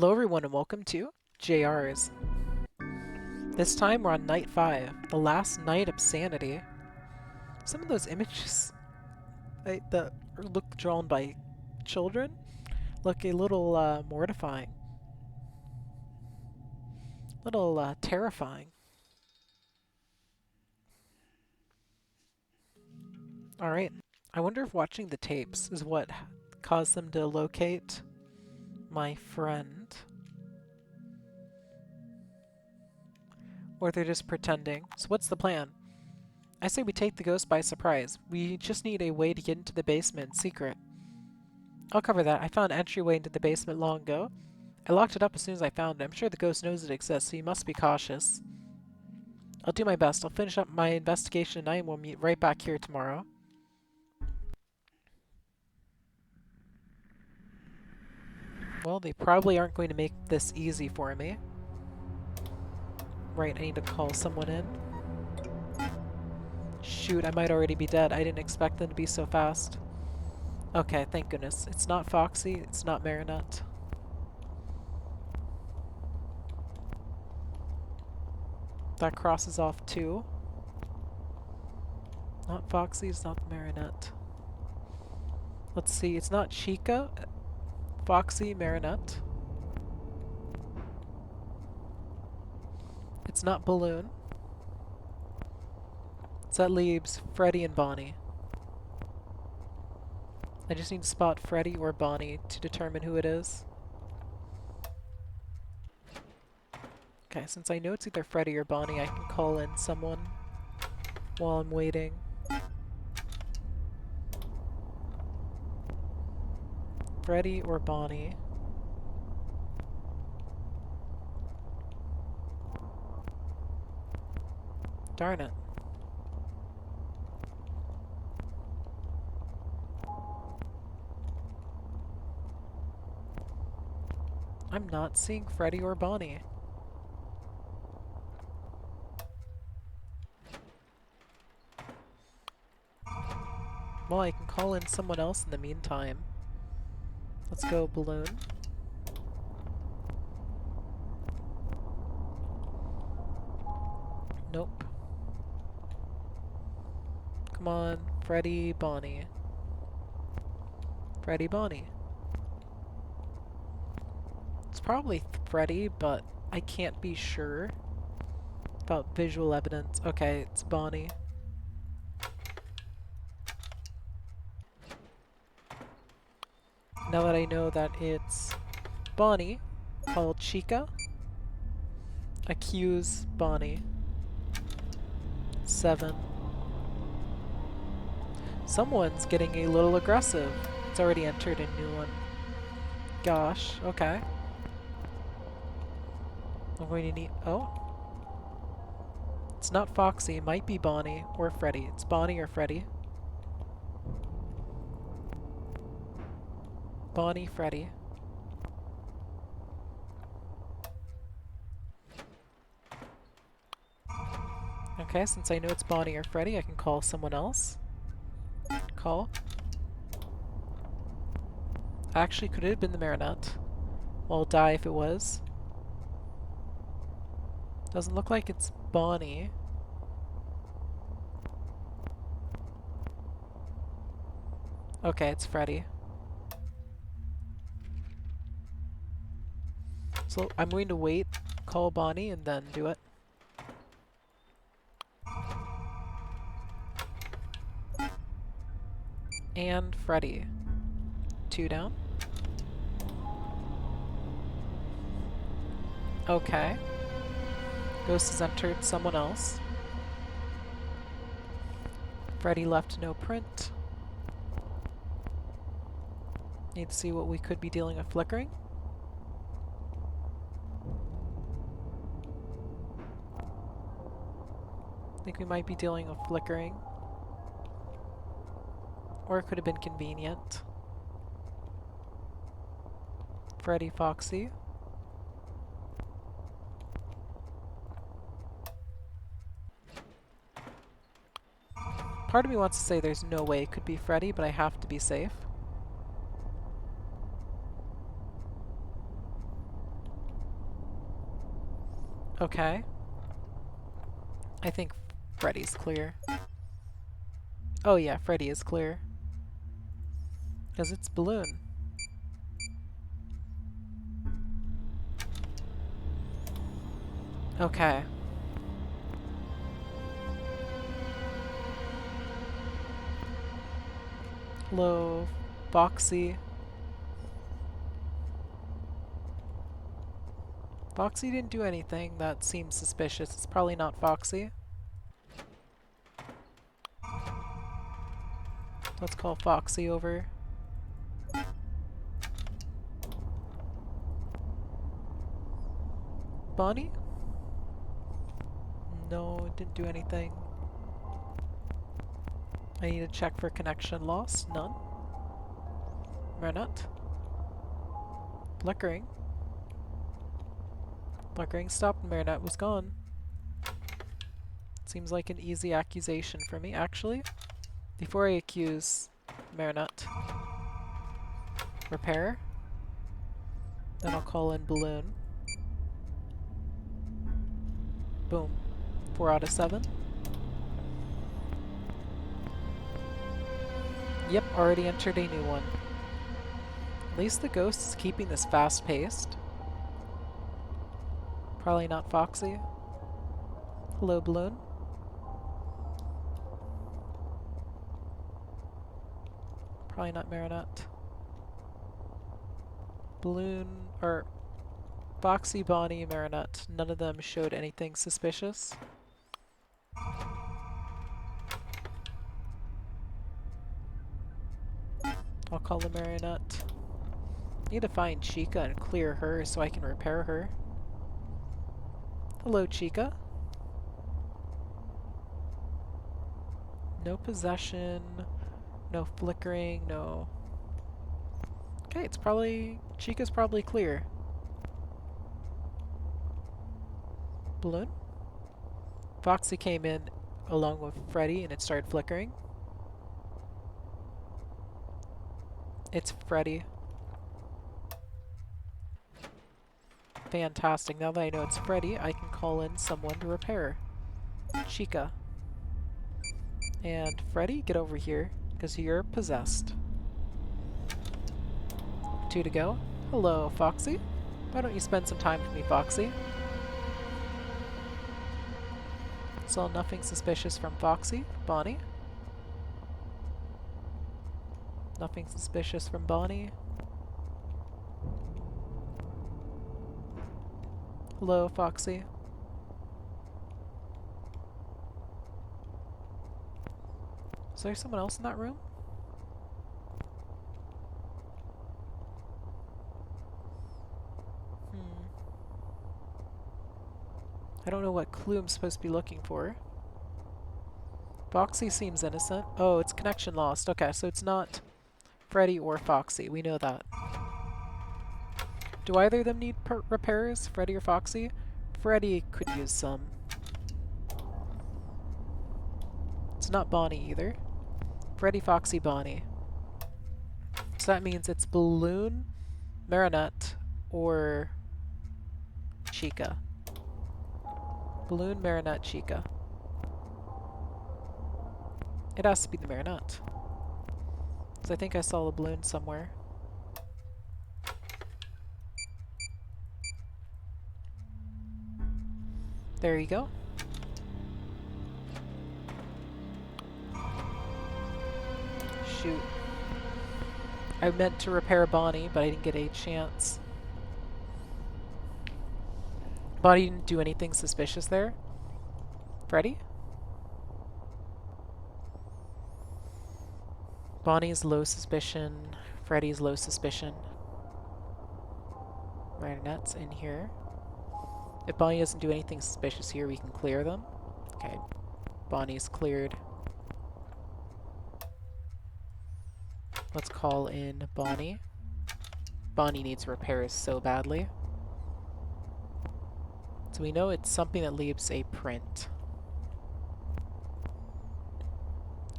Hello everyone and welcome to JR's. This time we're on night 5, the last night of sanity. Some of those images that look drawn by children look a little mortifying. Little terrifying. Alright, I wonder if watching the tapes is what caused them to locate my friend. Or they're just pretending. So what's the plan? I say we take the ghost by surprise. We just need a way to get into the basement in secret. I'll cover that. I found an entryway into the basement long ago. I locked it up as soon as I found it. I'm sure the ghost knows it exists, so you must be cautious. I'll do my best. I'll finish up my investigation tonight and we'll meet right back here tomorrow. Well, they probably aren't going to make this easy for me. Right, I need to call someone in. Shoot, I might already be dead. I didn't expect them to be so fast. Okay, thank goodness. It's not Foxy, it's not Marionette. That crosses off 2. Not Foxy, it's not Marionette. Let's see, it's not CHICA, Foxy, Marionette. It's not Balloon. So that leaves Freddy and Bonnie. I just need to spot Freddy or Bonnie to determine who it is. Okay, since I know it's either Freddy or Bonnie, I can call in someone while I'm waiting. Freddy or Bonnie. Darn it. I'm not seeing Freddy or Bonnie. Well, I can call in someone else in the meantime. Let's go Balloon. Nope. Come on, Freddy, Bonnie. Freddy, Bonnie. It's probably Freddy, but I can't be sure about visual evidence. Okay, it's Bonnie. Now that I know that it's Bonnie, call Chica. Accuse Bonnie. 7. Someone's getting a little aggressive. It's already entered a new one. Gosh, okay. I'm going to need... Oh. It's not Foxy. It might be Bonnie or Freddy. It's Bonnie or Freddy. Bonnie, Freddy. Okay, since I know it's Bonnie or Freddy, I can call someone else. Call. Actually, could it have been the Marionette? Well, I'll die if it was. Doesn't look like it's Bonnie. Okay, it's Freddy. So I'm going to wait, call Bonnie, and then do it. And Freddy. 2 down. Okay. Ghost has entered someone else. Freddy left no print. Need to see what we could be dealing with flickering. I think we might be dealing with flickering. Or it could have been convenient. Freddy, Foxy. Part of me wants to say there's no way it could be Freddy, but I have to be safe. Okay. I think Freddy's clear. Oh yeah, Freddy is clear. Because it's Balloon. Okay. Hello, Foxy. Foxy didn't do anything that seems suspicious. It's probably not Foxy. Let's call Foxy over. Bonnie? No, didn't do anything. I need to check for connection loss. None. Marionette. Flickering. Flickering stopped and Marionette was gone. Seems like an easy accusation for me. Actually, before I accuse Marionette, repair. Then I'll call in Balloon. Boom. 4 out of 7. Yep, already entered a new one. At least the ghost is keeping this fast-paced. Probably not Foxy. Hello, Balloon. Probably not Marionette. Balloon, or Foxy, Bonnie, Marionette. None of them showed anything suspicious. I'll call the Marionette. Need to find Chica and clear her so I can repair her. Hello, Chica. No possession, no flickering, no... Okay, it's probably... Chica's probably clear. Balloon? Foxy came in along with Freddy and it started flickering. It's Freddy. Fantastic. Now that I know it's Freddy, I can call in someone to repair. Chica. And Freddy, get over here, because you're possessed. 2 to go. Hello, Foxy. Why don't you spend some time with me, Foxy? Saw nothing suspicious from Foxy. Bonnie. Nothing suspicious from Bonnie. Hello, Foxy. Is there someone else in that room? I don't know what clue I'm supposed to be looking for. Foxy seems innocent. Oh, it's connection lost. Okay, so it's not Freddy or Foxy. We know that. Do either of them need repairs, Freddy or Foxy? Freddy could use some. It's not Bonnie either. Freddy, Foxy, Bonnie. So that means it's Balloon, Marionette, or Chica. Balloon, Marionette, Chica. It has to be the Marionette. Because I think I saw a balloon somewhere. There you go. Shoot. I meant to repair Bonnie, but I didn't get a chance. Bonnie didn't do anything suspicious there. Freddy? Bonnie's low suspicion. Freddy's low suspicion. Marionette's in here. If Bonnie doesn't do anything suspicious here, we can clear them. Okay. Bonnie's cleared. Let's call in Bonnie. Bonnie needs repairs so badly. So we know it's something that leaves a print.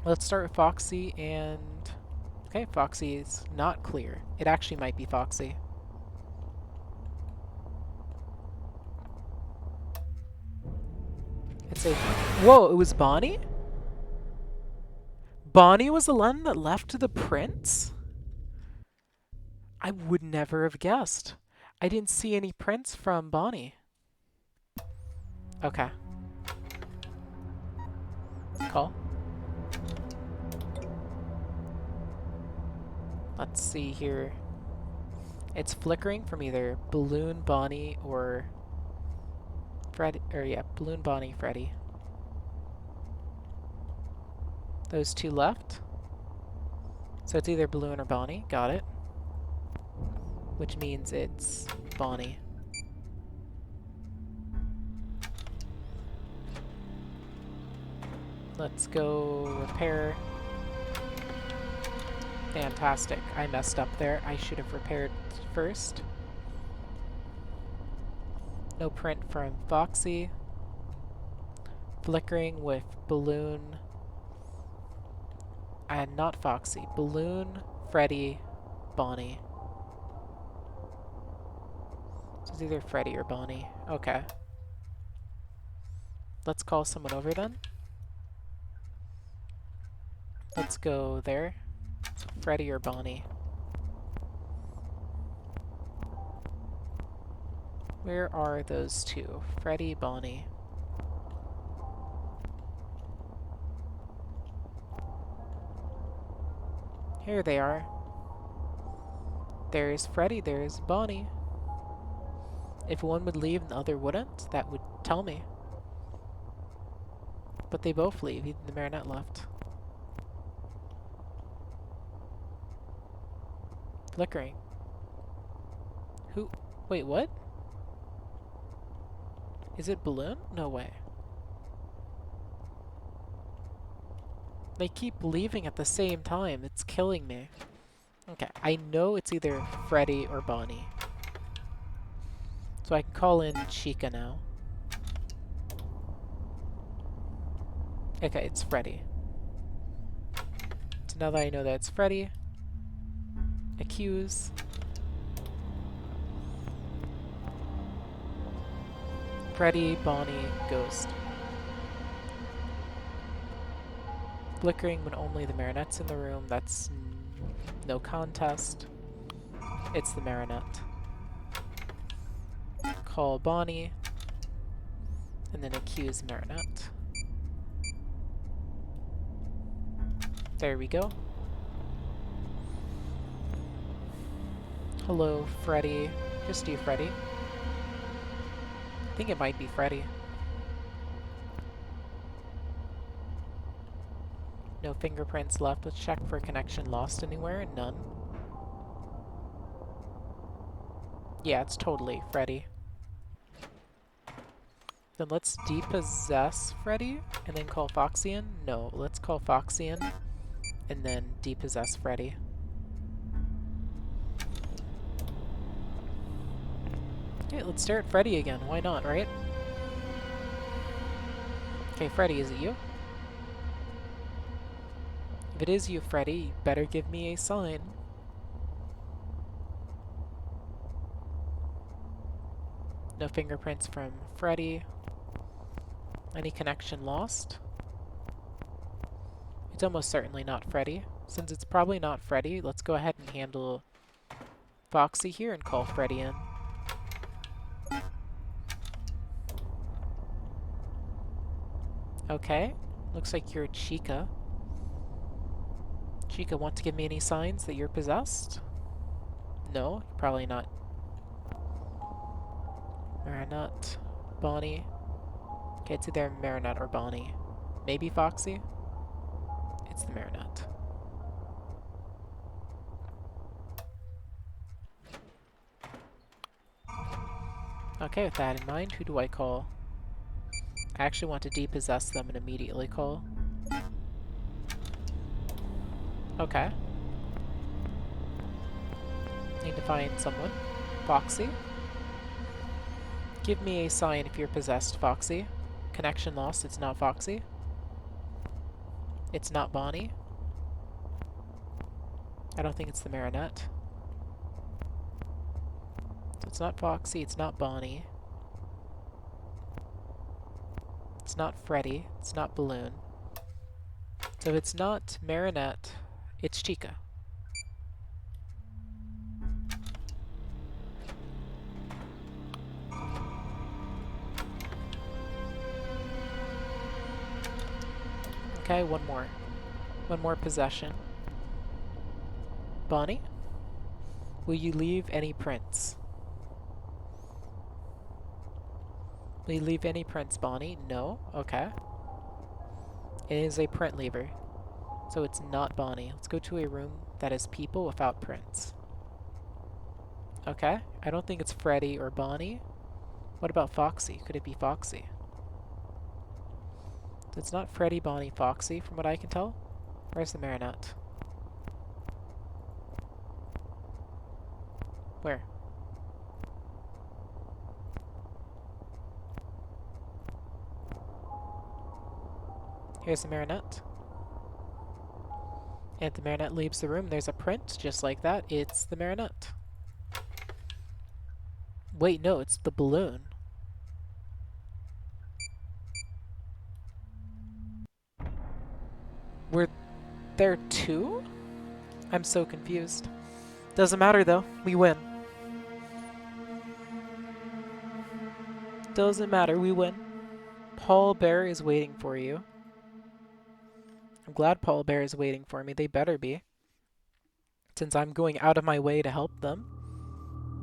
Let's start with Foxy and... Okay, Foxy is not clear. It actually might be Foxy. say... Whoa, it was Bonnie? Bonnie was the one that left the prints? I would never have guessed. I didn't see any prints from Bonnie. Okay. Call. Let's see here. It's flickering from either Balloon Bonnie or Freddy, or yeah, Balloon Bonnie Freddy. Those two left. So it's either Balloon or Bonnie. Got it. Which means it's Bonnie. Let's go repair. Fantastic. I messed up there. I should have repaired first. No print from Foxy. Flickering with Balloon. And not Foxy. Balloon, Freddy, Bonnie. So it's either Freddy or Bonnie. Okay. Let's call someone over then. Let's go there. Freddy or Bonnie. Where are those two? Freddy, Bonnie. Here they are. There's Freddy, there's Bonnie. If one would leave and the other wouldn't, that would tell me. But they both leave, even the Marionette left. Flickering. Who? Wait, what? Is it Balloon? No way. They keep leaving at the same time. It's killing me. Okay, I know it's either Freddy or Bonnie. So I can call in CHICA now. Okay, it's Freddy. So now that I know that it's Freddy, accuse. Freddy, Bonnie, Ghost. Flickering when only the Marionette's in the room. That's no contest. It's the Marionette. Call Bonnie. And then accuse Marionette. There we go. Hello, Freddy. Just do Freddy. I think it might be Freddy. No fingerprints left. Let's check for connection lost anywhere. None. Yeah, it's totally Freddy. Then let's depossess Freddy and then call Foxy in. No, let's call Foxy in and then depossess Freddy. Okay, let's stare at Freddy again. Why not, right? Okay, Freddy, is it you? If it is you, Freddy, you better give me a sign. No fingerprints from Freddy. Any connection lost? It's almost certainly not Freddy. Since it's probably not Freddy, let's go ahead and handle Foxy here and call Freddy in. Okay, looks like you're CHICA. CHICA, want to give me any signs that you're possessed? No, probably not. Marionette, Bonnie. Okay, it's either Marionette or Bonnie. Maybe Foxy? It's the Marionette. Okay, with that in mind, who do I call? I actually want to depossess them and immediately call. Okay. Need to find someone. Foxy. Give me a sign if you're possessed, Foxy. Connection lost, it's not Foxy. It's not Bonnie. I don't think it's the Marionette. So it's not Foxy, it's not Bonnie. It's not Freddy. It's not Balloon. So if it's not Marionette, it's Chica. Okay, one more. One more possession. Bonnie? Will you leave any prints? Will you leave any prints, Bonnie? No? Okay. It is a print lever. So it's not Bonnie. Let's go to a room that has people without prints. Okay. I don't think it's Freddy or Bonnie. What about Foxy? Could it be Foxy? So it's not Freddy, Bonnie, Foxy, from what I can tell. Where's the Marionette? Where? Here's the Marionette. And the Marionette leaves the room. There's a print, just like that. It's the Marionette. Wait, no, it's the balloon. Were there two? I'm so confused. Doesn't matter though, we win. Doesn't matter, we win. Paul Bear is waiting for you. I'm glad Paul Bear is waiting for me. They better be, since I'm going out of my way to help them.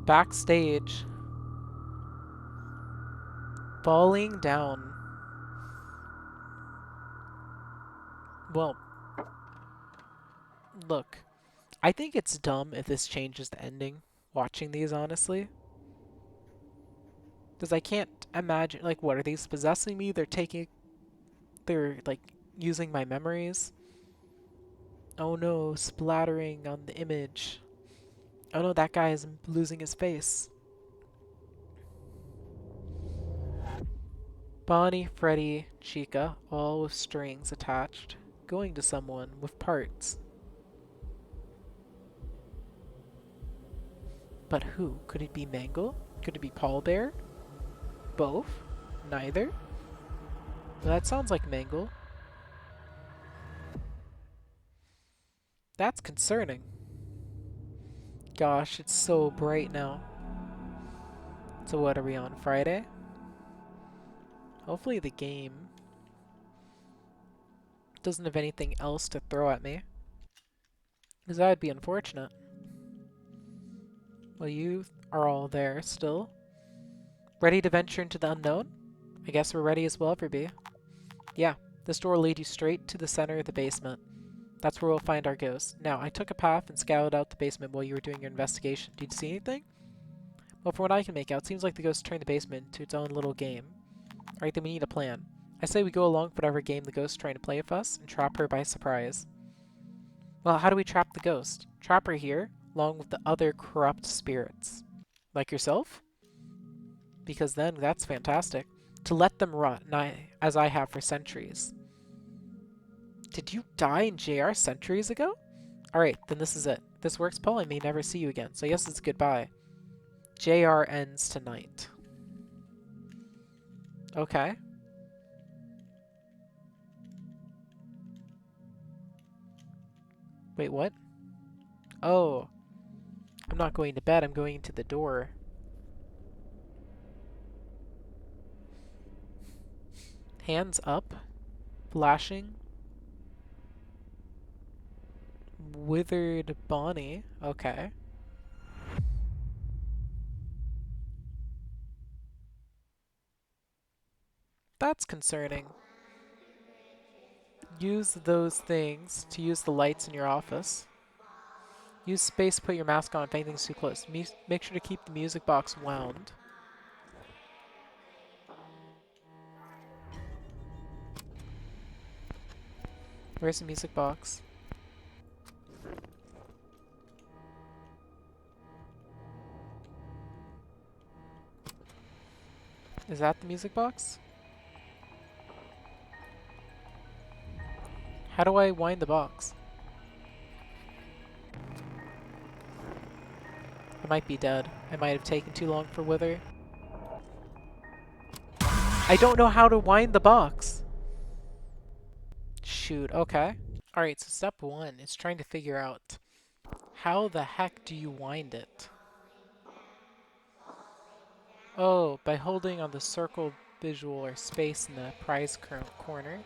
Backstage. Falling down. Well, look. I think it's dumb if this changes the ending, watching these, honestly. Because I can't imagine, like, what, are these possessing me? They're, like, using my memories. Oh no, splattering on the image. Oh no, that guy is losing his face. Bonnie, Freddy, Chica, all with strings attached, going to someone with parts. But who? Could it be Mangle? Could it be Paul Bear? Both? Neither? Well, that sounds like Mangle. That's concerning. Gosh, it's so bright now. So what are we on, Friday? Hopefully the game doesn't have anything else to throw at me. Because that would be unfortunate. Well, you are all there still. Ready to venture into the unknown? I guess we're ready as we'll ever be. Yeah, this door will lead you straight to the center of the basement. That's where we'll find our ghost. Now, I took a path and scouted out the basement while you were doing your investigation. Did you see anything? Well, from what I can make out, it seems like the ghost turned the basement into its own little game. Alright, then we need a plan. I say we go along with whatever game the ghost is trying to play with us and trap her by surprise. Well, how do we trap the ghost? Trap her here, along with the other corrupt spirits. Like yourself? Because then, that's fantastic. To let them rot, as I have for centuries. Did you die in JR centuries ago? Alright, then this is it. If this works, Paul, I may never see you again, so I guess it's goodbye. JR ends tonight. Okay. Wait, what? Oh. I'm not going to bed, I'm going to the door. Hands up. Flashing. Withered Bonnie. Okay. That's concerning. Use those things to use the lights in your office. Use space to put your mask on if anything's too close. Make sure to keep the music box wound. Where's the music box? Is that the music box? How do I wind the box? I might be dead. I might have taken too long for Wither. I don't know how to wind the box. Shoot, okay. Alright, so step one is trying to figure out how the heck do you wind it? Oh, by holding on the circle visual or space in the prize corner.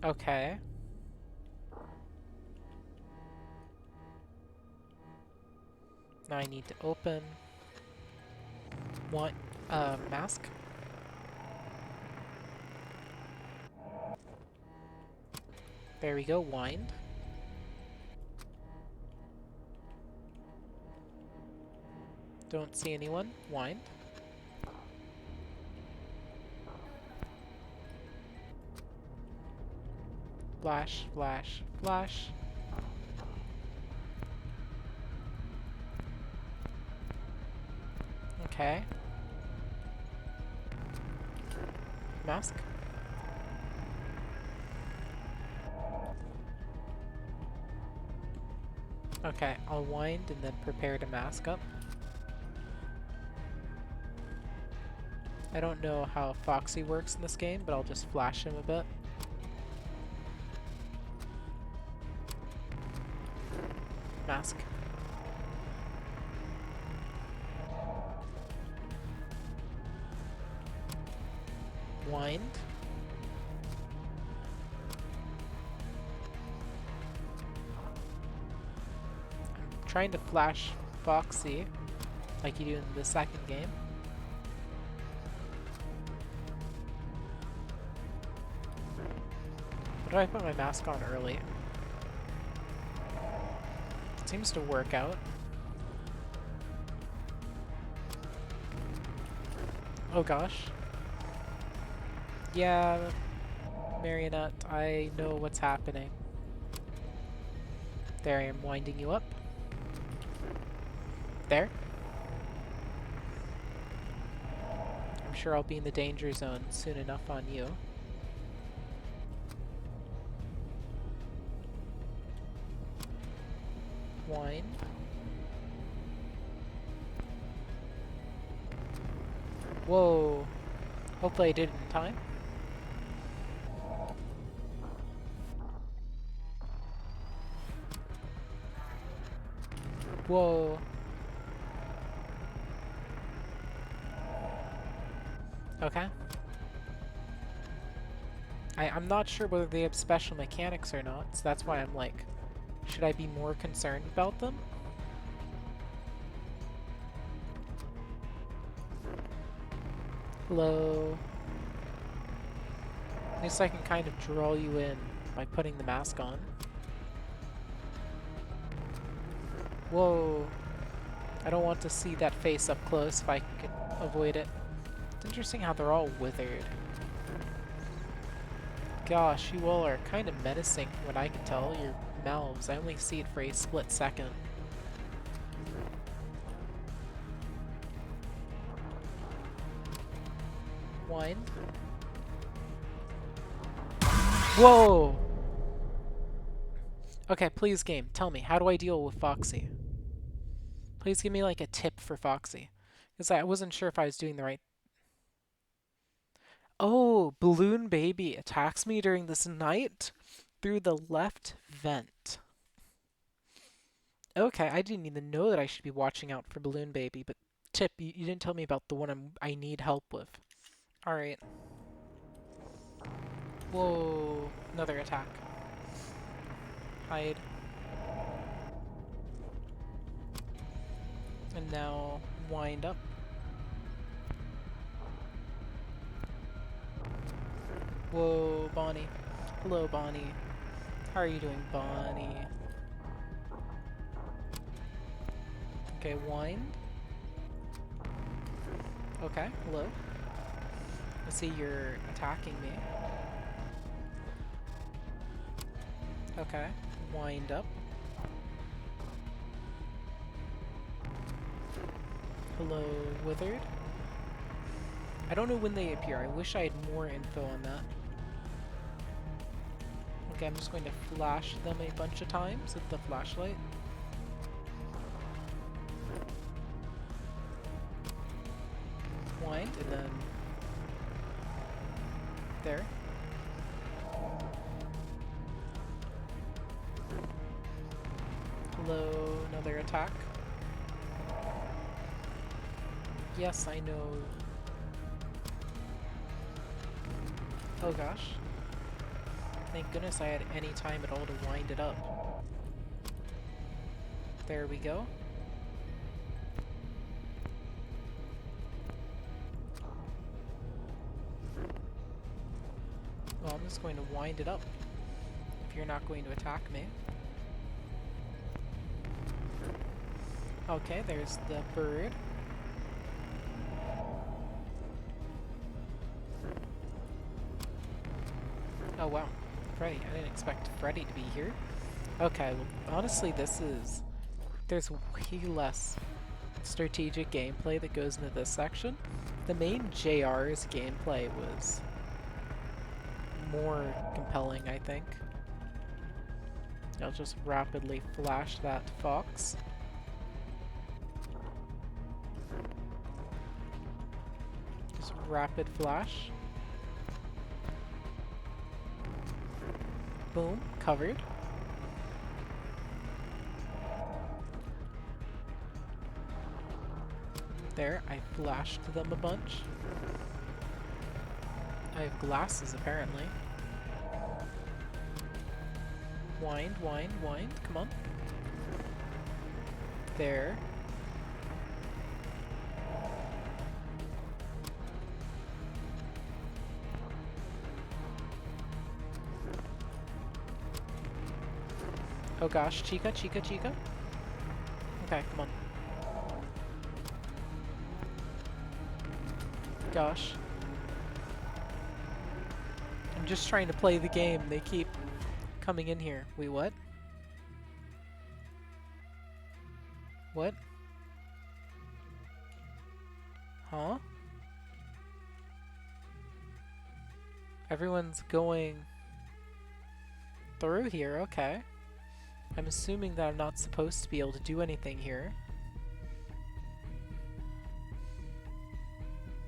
Okay. Now I need to open one mask. There we go, wind. Don't see anyone. Wind. Flash, flash, flash. Okay. Mask. Okay, I'll wind and then prepare to mask up. I don't know how Foxy works in this game, but I'll just flash him a bit. Mask. Wind. I'm trying to flash Foxy, like you do in the second game. Why do I put my mask on early? It seems to work out. Oh gosh. Yeah, Marionette, I know what's happening. There, I am winding you up. There. I'm sure I'll be in the danger zone soon enough on you. Wind. Whoa. Hopefully I did it in time. Whoa. Okay. I'm not sure whether they have special mechanics or not, so that's why I'm like, should I be more concerned about them? Hello. At least I can kind of draw you in by putting the mask on. Whoa. I don't want to see that face up close if I can avoid it. It's interesting how they're all withered. Gosh, you all are kind of menacing from what I can tell. Your mouths, I only see it for a split second. Wind. Whoa! Okay, please game, tell me, how do I deal with Foxy? Please give me like a tip for Foxy. Because I wasn't sure if I was doing the right... Oh, Balloon Baby attacks me during this night through the left vent. Okay, I didn't even know that I should be watching out for Balloon Baby, but tip, you didn't tell me about the one I need help with. Alright. Whoa, another attack. Hide. And now wind up. Whoa, Bonnie. Hello, Bonnie. How are you doing, Bonnie? Okay, wind. Okay, hello. I see you're attacking me. Okay, wind up. Hello, Withered. I don't know when they appear. I wish I had more info on that. Okay, I'm just going to flash them a bunch of times with the flashlight. wind, and then there. Hello, another attack. Yes, I know. Oh gosh. Thank goodness I had any time at all to wind it up. There we go. Well, I'm just going to wind it up if you're not going to attack me. Okay, there's the bird. Oh wow, Freddy. I didn't expect Freddy to be here. Okay, well, honestly there's way less strategic gameplay that goes into this section. The main JR's gameplay was more compelling, I think. I'll just rapidly flash that fox. Just rapid flash. Boom, covered. There, I flashed them a bunch. I have glasses, apparently. Wind, wind, wind, come on. There. Oh gosh, Chica, Chica, Chica. Okay, come on. Gosh. I'm just trying to play the game. They keep coming in here. Wait, what? What? Huh? Everyone's going through here, okay. I'm assuming that I'm not supposed to be able to do anything here.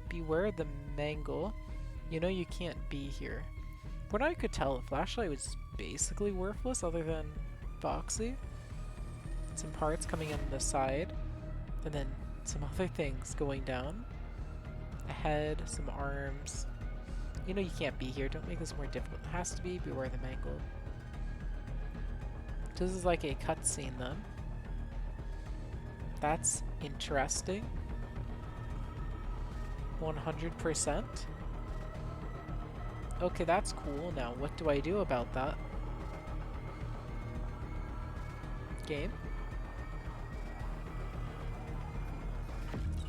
Beware the Mangle. You know you can't be here. What I could tell, the flashlight was basically worthless other than FOXY. Some parts coming in on the side, and then some other things going down. A head, some arms. You know you can't be here. Don't make this more difficult. It has to be beware the Mangle. This is like a cutscene then. That's interesting. 100%. Okay, that's cool. Now, what do I do about that? Game.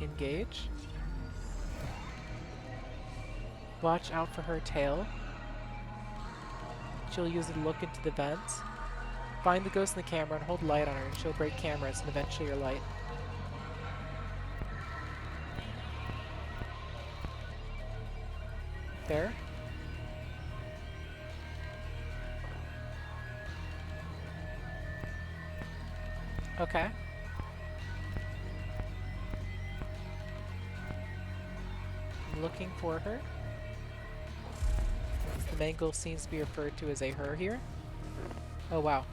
Engage. Watch out for her tail. She'll use it to look into the vents. Find the ghost in the camera and hold light on her, and she'll break cameras and eventually your light. There. Okay. I'm looking for her. The Mangle seems to be referred to as a her here. Oh wow.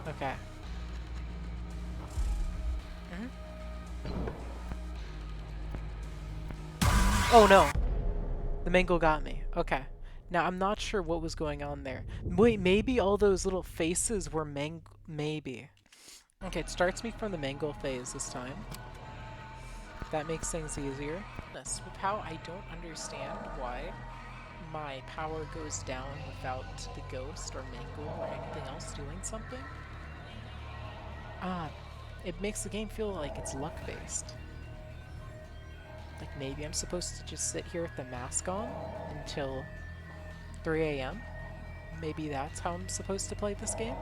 Okay. Oh no! The Mangle got me. Okay. Now I'm not sure what was going on there. Wait, maybe all those little faces were maybe. Okay, it starts me from the Mangle phase this time. That makes things easier. With how I don't understand why my power goes down without the ghost or Mangle or anything else doing something. It makes the game feel like it's luck-based. Like maybe I'm supposed to just sit here with the mask on until 3 AM? Maybe that's how I'm supposed to play this game?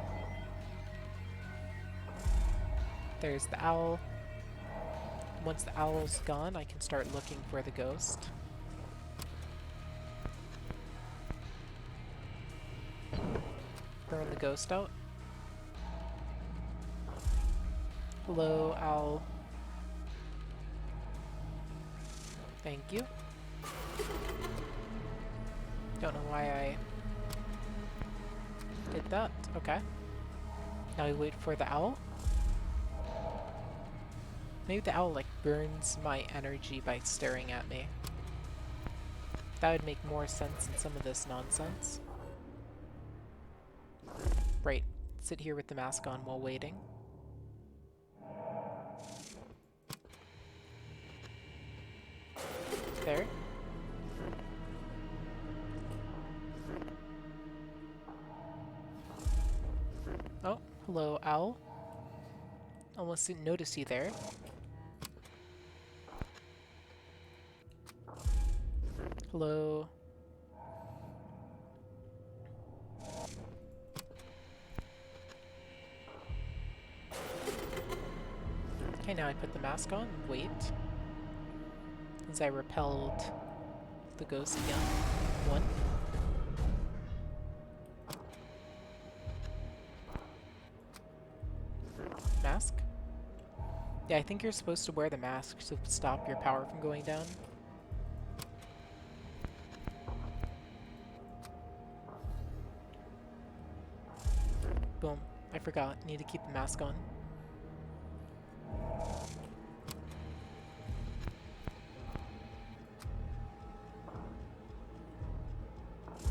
There's the owl. Once the owl's gone, I can start looking for the ghost. Burn the ghost out. Hello, owl. Thank you. Don't know why I did that. Okay. Now we wait for the owl. Maybe the owl like burns my energy by staring at me. That would make more sense than some of this nonsense. Right. Sit here with the mask on while waiting. There. Oh, hello, owl. Almost didn't notice you there. Hello. Okay, now I put the mask on and wait. As I repelled the ghost again. One. Mask? Yeah, I think you're supposed to wear the mask to stop your power from going down. Boom. I forgot. Need to keep the mask on.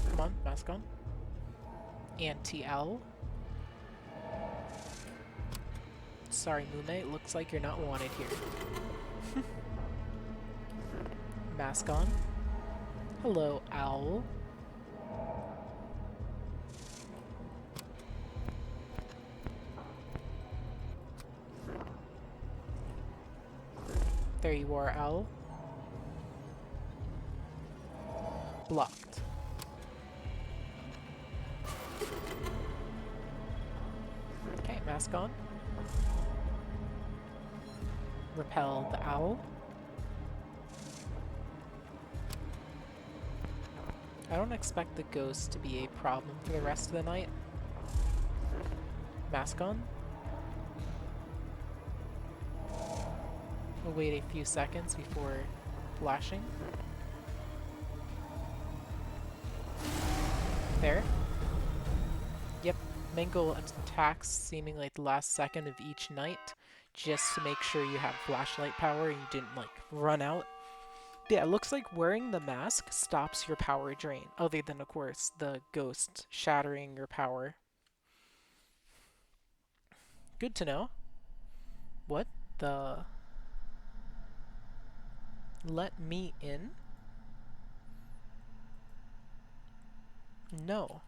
Come on, mask on. Anti-owl. Sorry, Mume, it looks like you're not wanted here. Mask on. Hello, owl. There you are, owl. Blocked. Okay, mask on. Repel the owl. I don't expect the ghost to be a problem for the rest of the night. Mask on. We'll wait a few seconds before flashing. There. Yep, Mangle attacks seemingly at the last second of each night, just to make sure you have flashlight power and you didn't, like, run out. Yeah, it looks like wearing the mask stops your power drain, other than, of course, the ghost shattering your power. Good to know. What the... Let me in? No.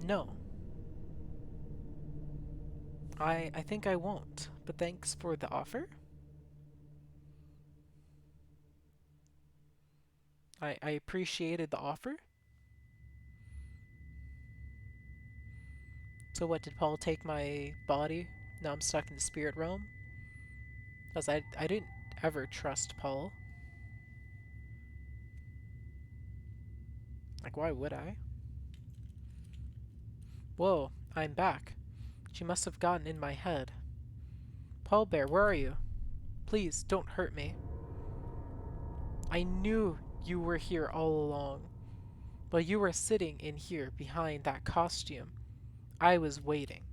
No. I think I won't, but thanks for the offer. I appreciated the offer. So what, did Paul take my body? Now I'm stuck in the spirit realm? Because I didn't ever trust Paul. Like, why would I? Whoa, I'm back. She must have gotten in my head. Paul Bear, where are you? Please, don't hurt me. I knew you were here all along. But you were sitting in here behind that costume. I was waiting.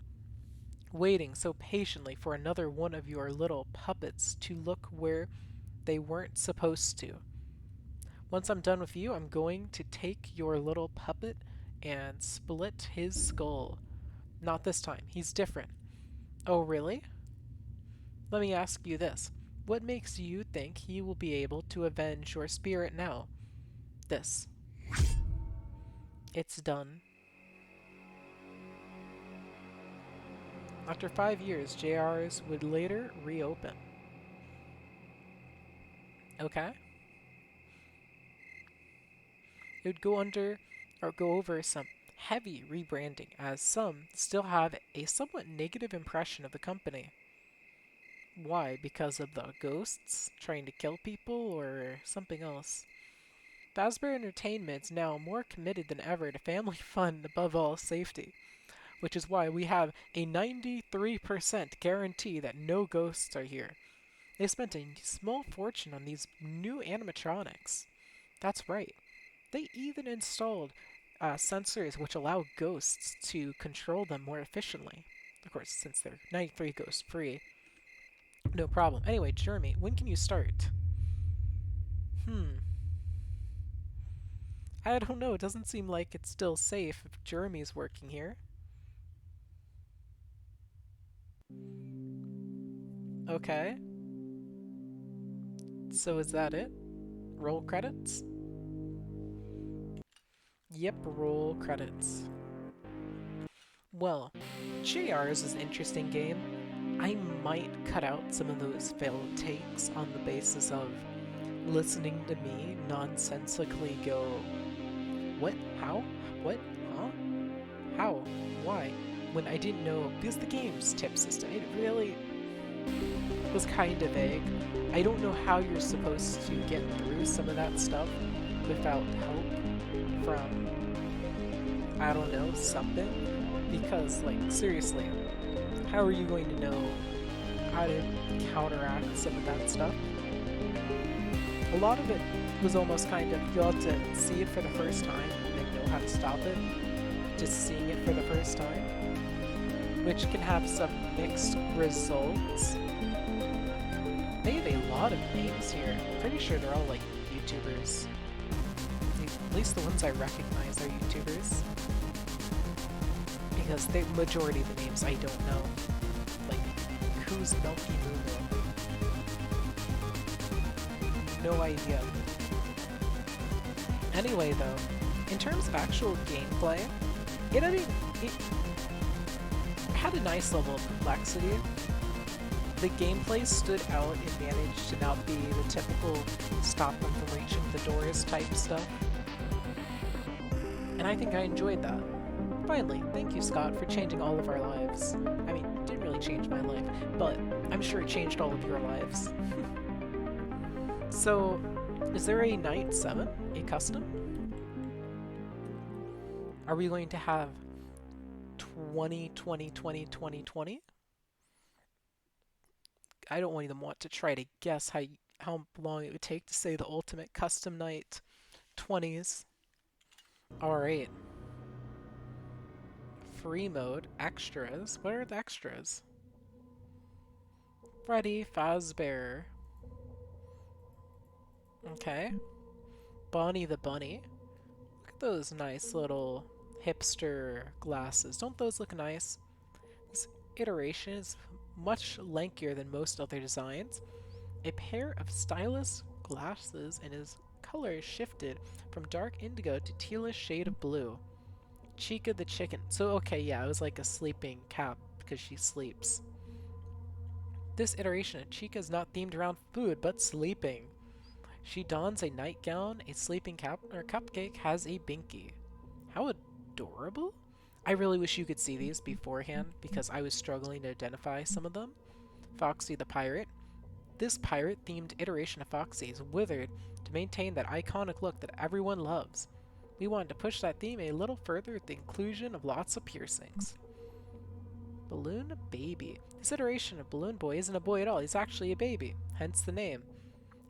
Waiting so patiently for another one of your little puppets to look where they weren't supposed to. Once I'm done with you, I'm going to take your little puppet and split his skull. Not this time. He's different. Oh, really? Let me ask you this. What makes you think he will be able to avenge your spirit now? This. It's done. After 5 years, JRs would later reopen. Okay? It would go over some heavy rebranding, as some still have a somewhat negative impression of the company. Why? Because of the ghosts trying to kill people, or something else? Fazbear Entertainment's now more committed than ever to family fun, above all safety. which is why we have a 93% guarantee that no ghosts are here. They spent a small fortune on these new animatronics. That's right. They even installed sensors which allow ghosts to control them more efficiently. Of course, since they're 93 ghost free, no problem. Anyway, Jeremy, when can you start? Hmm. I don't know. It doesn't seem like it's still safe if Jeremy's working here. Okay. So is that it? Roll credits? Yep, roll credits. Well, JR's is an interesting game. I might cut out some of those failed takes on the basis of listening to me nonsensically go, what? How? What? Huh? How? Why? When I didn't know, because the game's tip system, it really was kind of vague. I don't know how you're supposed to get through some of that stuff without help from, I don't know, something. Because, like, seriously, how are you going to know how to counteract some of that stuff? A lot of it was almost kind of, you'll have to see it for the first time and then know how to stop it. Just seeing it for the first time. Which can have some mixed results. They have a lot of names here. I'm pretty sure they're all, like, YouTubers. At least the ones I recognize are YouTubers. Because the majority of the names I don't know. Like, who's Milky Moo? No idea. Anyway, though, in terms of actual gameplay, it had a nice level of complexity. The gameplay stood out and managed to not be the typical stop them from reaching the doors type stuff. And I think I enjoyed that. Finally, thank you, Scott, for changing all of our lives. I mean, it didn't really change my life, but I'm sure it changed all of your lives. So, is there a Night 7? A custom? Are we going to have 20, 20, 20, 20, 20? I don't even want to try to guess how long it would take to say the ultimate custom night 20s. Alright. Free mode, extras. What are the extras? Freddy Fazbear. Okay. Bonnie the Bunny. Look at those nice little hipster glasses. Don't those look nice? This iteration is much lankier than most other designs. A pair of stylish glasses and his color is shifted from dark indigo to tealish shade of blue. Chica the chicken. So, okay, yeah, it was like a sleeping cap because she sleeps. This iteration of Chica is not themed around food, but sleeping. She dons a nightgown, a sleeping cap, and her cupcake has a binky. How adorable? I really wish you could see these beforehand because I was struggling to identify some of them. Foxy the pirate. This pirate-themed iteration of Foxy is withered to maintain that iconic look that everyone loves. We wanted to push that theme a little further with the inclusion of lots of piercings. Balloon Baby. This iteration of Balloon Boy isn't a boy at all, he's actually a baby, hence the name.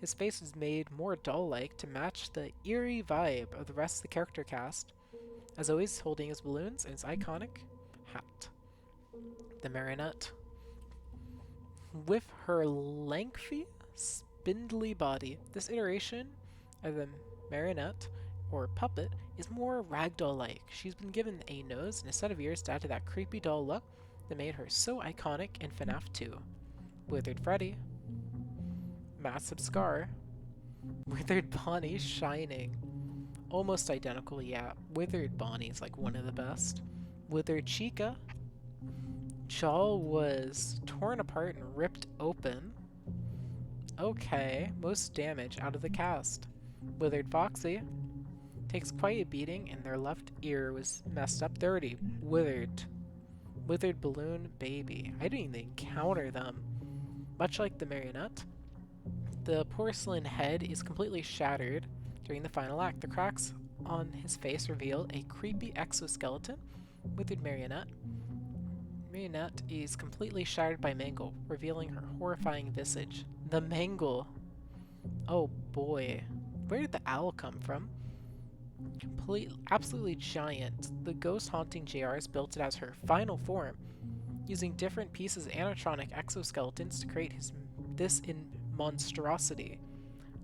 His face is made more doll-like to match the eerie vibe of the rest of the character cast, as always holding his balloons and his iconic hat. The Marionette. With her lengthy, spindly body, this iteration of the Marionette, or puppet, is more ragdoll-like. She's been given a nose and a set of ears to add to that creepy doll look that made her so iconic in FNAF 2. Withered Freddy. Massive Scar. Withered Bonnie Shining. Almost identical, yeah. Withered Bonnie's like one of the best. Withered Chica. Jaw was torn apart and ripped open. Okay, most damage out of the cast. Withered Foxy. Takes quite a beating and their left ear was messed up. They're already withered. Withered Balloon Baby. I didn't even encounter them. Much like the Marionette, the porcelain head is completely shattered during the final act. The cracks on his face reveal a creepy exoskeleton Withered Marionette. Marionette is completely shattered by Mangle, revealing her horrifying visage. The Mangle! Oh boy. Where did the owl come from? Absolutely giant. The ghost haunting JRs built it as her final form, using different pieces of animatronic exoskeletons to create this monstrosity.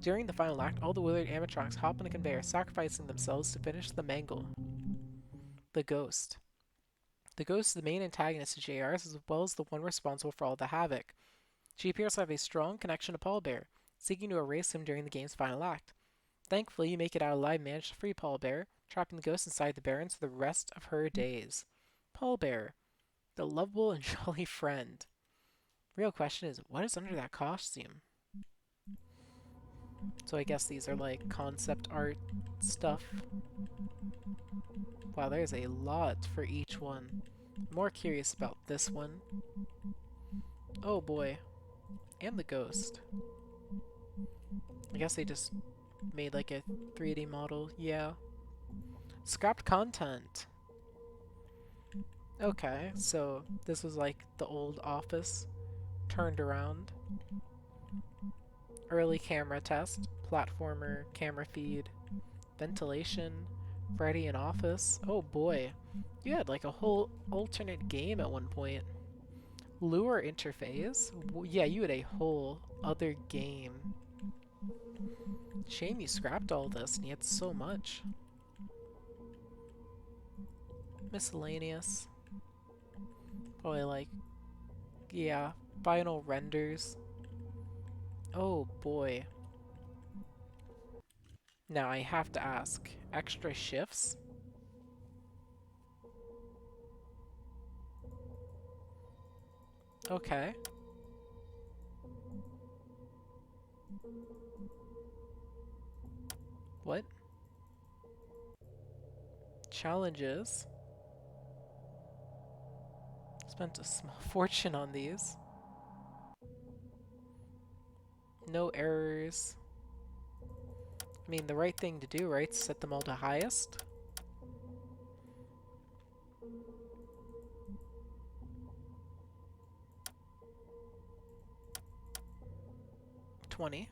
During the final act, all the withered animatronics hop on a conveyor, sacrificing themselves to finish the Mangle. The Ghost. The Ghost is the main antagonist of JRs, as well as the one responsible for all the havoc. She appears to have a strong connection to Pallbearer, seeking to erase him during the game's final act. Thankfully, you make it out alive and manage to free Pallbearer, trapping the ghost inside the Baron for the rest of her days. Pallbearer, the lovable and jolly friend. Real question is, what is under that costume? So I guess these are like concept art stuff. Wow, there's a lot for each one. I'm more curious about this one. Oh boy. And the ghost. I guess they just made like a 3D model. Yeah. Scrapped content. Okay, so this was like the old office turned around. Early camera test, platformer, camera feed, ventilation, Freddy in office. Oh boy, you had like a whole alternate game at one point. Lure interface? Yeah, you had a whole other game. Shame you scrapped all this and you had so much. Miscellaneous. Probably like, yeah, final renders. Oh boy. Now I have to ask, extra shifts? Okay. What? Challenges? Spent a small fortune on these. No errors. I mean, the right thing to do, right? Set them all to highest. $20.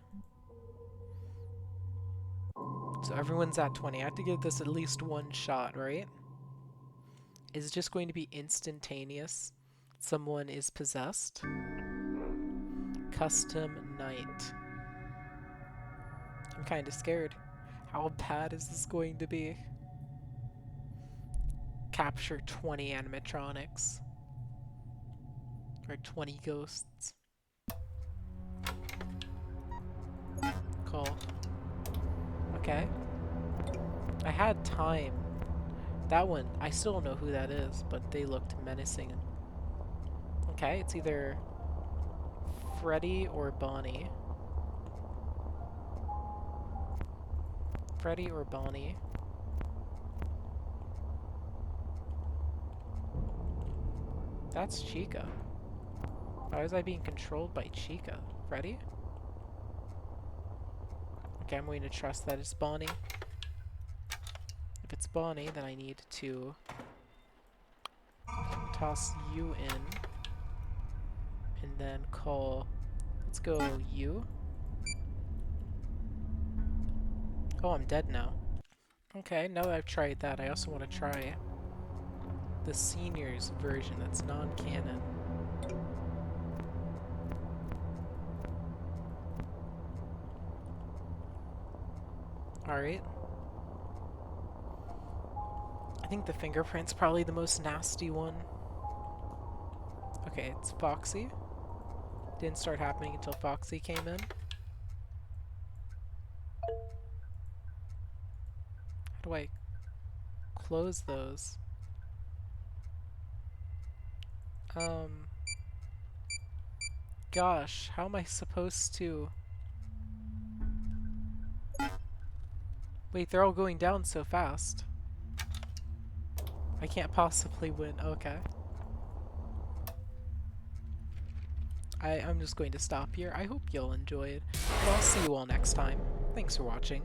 So everyone's at 20. I have to give this at least one shot, right? Is it just going to be instantaneous? Someone is possessed? Custom night. I'm kind of scared. How bad is this going to be? Capture 20 animatronics. Or 20 ghosts. Call. Okay. I had time. That one, I still don't know who that is, but they looked menacing. Okay, it's either Freddy or Bonnie. Freddy or Bonnie. That's Chica. Why was I being controlled by Chica? Freddy? Okay, I'm going to trust that it's Bonnie. If it's Bonnie, then I need to toss you in. And then call... Let's go you. Oh, I'm dead now. Okay, now that I've tried that, I also want to try the seniors version that's non-canon. Alright. I think the fingerprint's probably the most nasty one. Okay, it's Foxy. Didn't start happening until Foxy came in. How do I close those? Gosh, how am I supposed to... Wait, they're all going down so fast. I can't possibly win. Okay. I'm just going to stop here. I hope you'll enjoy it. And I'll see you all next time. Thanks for watching.